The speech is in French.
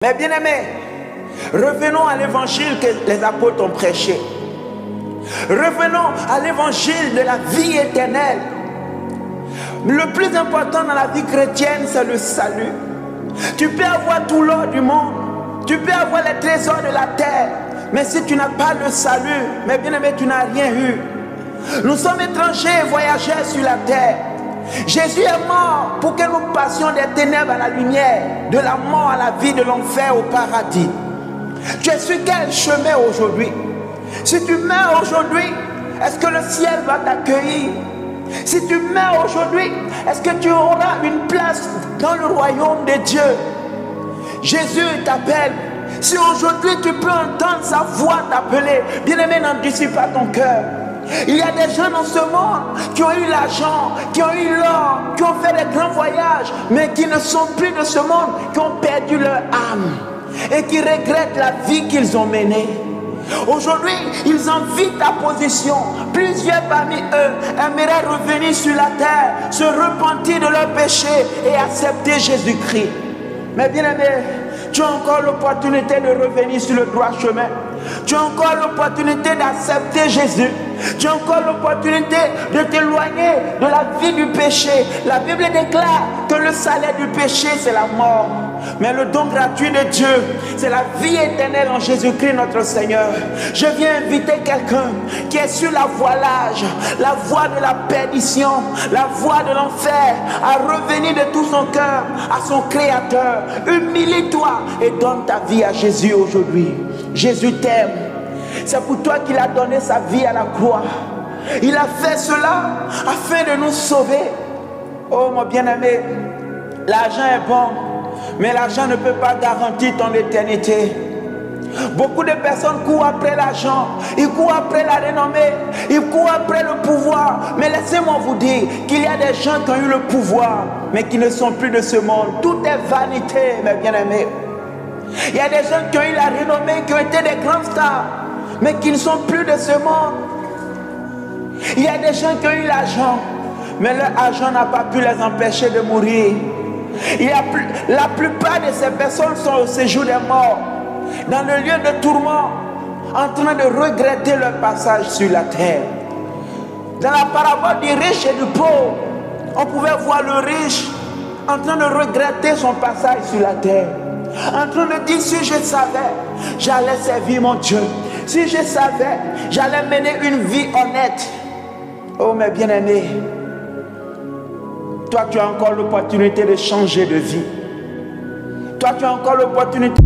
Mais bien aimés, revenons à l'évangile que les apôtres ont prêché. Revenons à l'évangile de la vie éternelle. Le plus important dans la vie chrétienne, c'est le salut. Tu peux avoir tout l'or du monde, tu peux avoir les trésors de la terre, mais si tu n'as pas le salut, mais bien aimé, tu n'as rien eu. Nous sommes étrangers et voyageurs sur la terre. Jésus est mort pour que nous passions des ténèbres à la lumière, de la mort à la vie, de l'enfer au paradis. Tu es sur quel chemin aujourd'hui? Si tu meurs aujourd'hui, est-ce que le ciel va t'accueillir? Si tu meurs aujourd'hui, est-ce que tu auras une place dans le royaume de Dieu? Jésus t'appelle. Si aujourd'hui tu peux entendre sa voix t'appeler, bien-aimé, n'endurcis pas ton cœur. Il y a des gens dans ce monde qui ont eu l'argent, qui ont eu l'or, qui ont fait des grands voyages, mais qui ne sont plus de ce monde, qui ont perdu leur âme et qui regrettent la vie qu'ils ont menée. Aujourd'hui, ils envient ta position. Plusieurs parmi eux aimeraient revenir sur la terre, se repentir de leurs péchés et accepter Jésus-Christ. Mais bien aimé, tu as encore l'opportunité de revenir sur le droit chemin. Tu as encore l'opportunité d'accepter Jésus. Tu as encore l'opportunité de t'éloigner de la vie du péché. La Bible déclare que le salaire du péché, c'est la mort. Mais le don gratuit de Dieu, c'est la vie éternelle en Jésus-Christ notre Seigneur. Je viens inviter quelqu'un qui est sur la voie large, la voie de la perdition, la voie de l'enfer, à revenir de tout son cœur à son Créateur. Humilie-toi et donne ta vie à Jésus aujourd'hui. Jésus t'aime. C'est pour toi qu'il a donné sa vie à la croix. Il a fait cela afin de nous sauver. Oh mon bien-aimé, l'argent est bon, mais l'argent ne peut pas garantir ton éternité. Beaucoup de personnes courent après l'argent, ils courent après la renommée, ils courent après le pouvoir. Mais laissez-moi vous dire qu'il y a des gens qui ont eu le pouvoir, mais qui ne sont plus de ce monde. Tout est vanité, mes bien-aimés. Il y a des gens qui ont eu la renommée, qui ont été des grands stars, mais qui ne sont plus de ce monde. Il y a des gens qui ont eu l'argent, mais leur argent n'a pas pu les empêcher de mourir. La plupart de ces personnes sont au séjour des morts, dans le lieu de tourment, en train de regretter leur passage sur la terre. Dans la parabole du riche et du pauvre, on pouvait voir le riche en train de regretter son passage sur la terre, en train de dire: si je savais, j'allais servir mon Dieu. Si je savais, j'allais mener une vie honnête. Oh mes bien-aimés, toi tu as encore l'opportunité de changer de vie. Toi tu as encore l'opportunité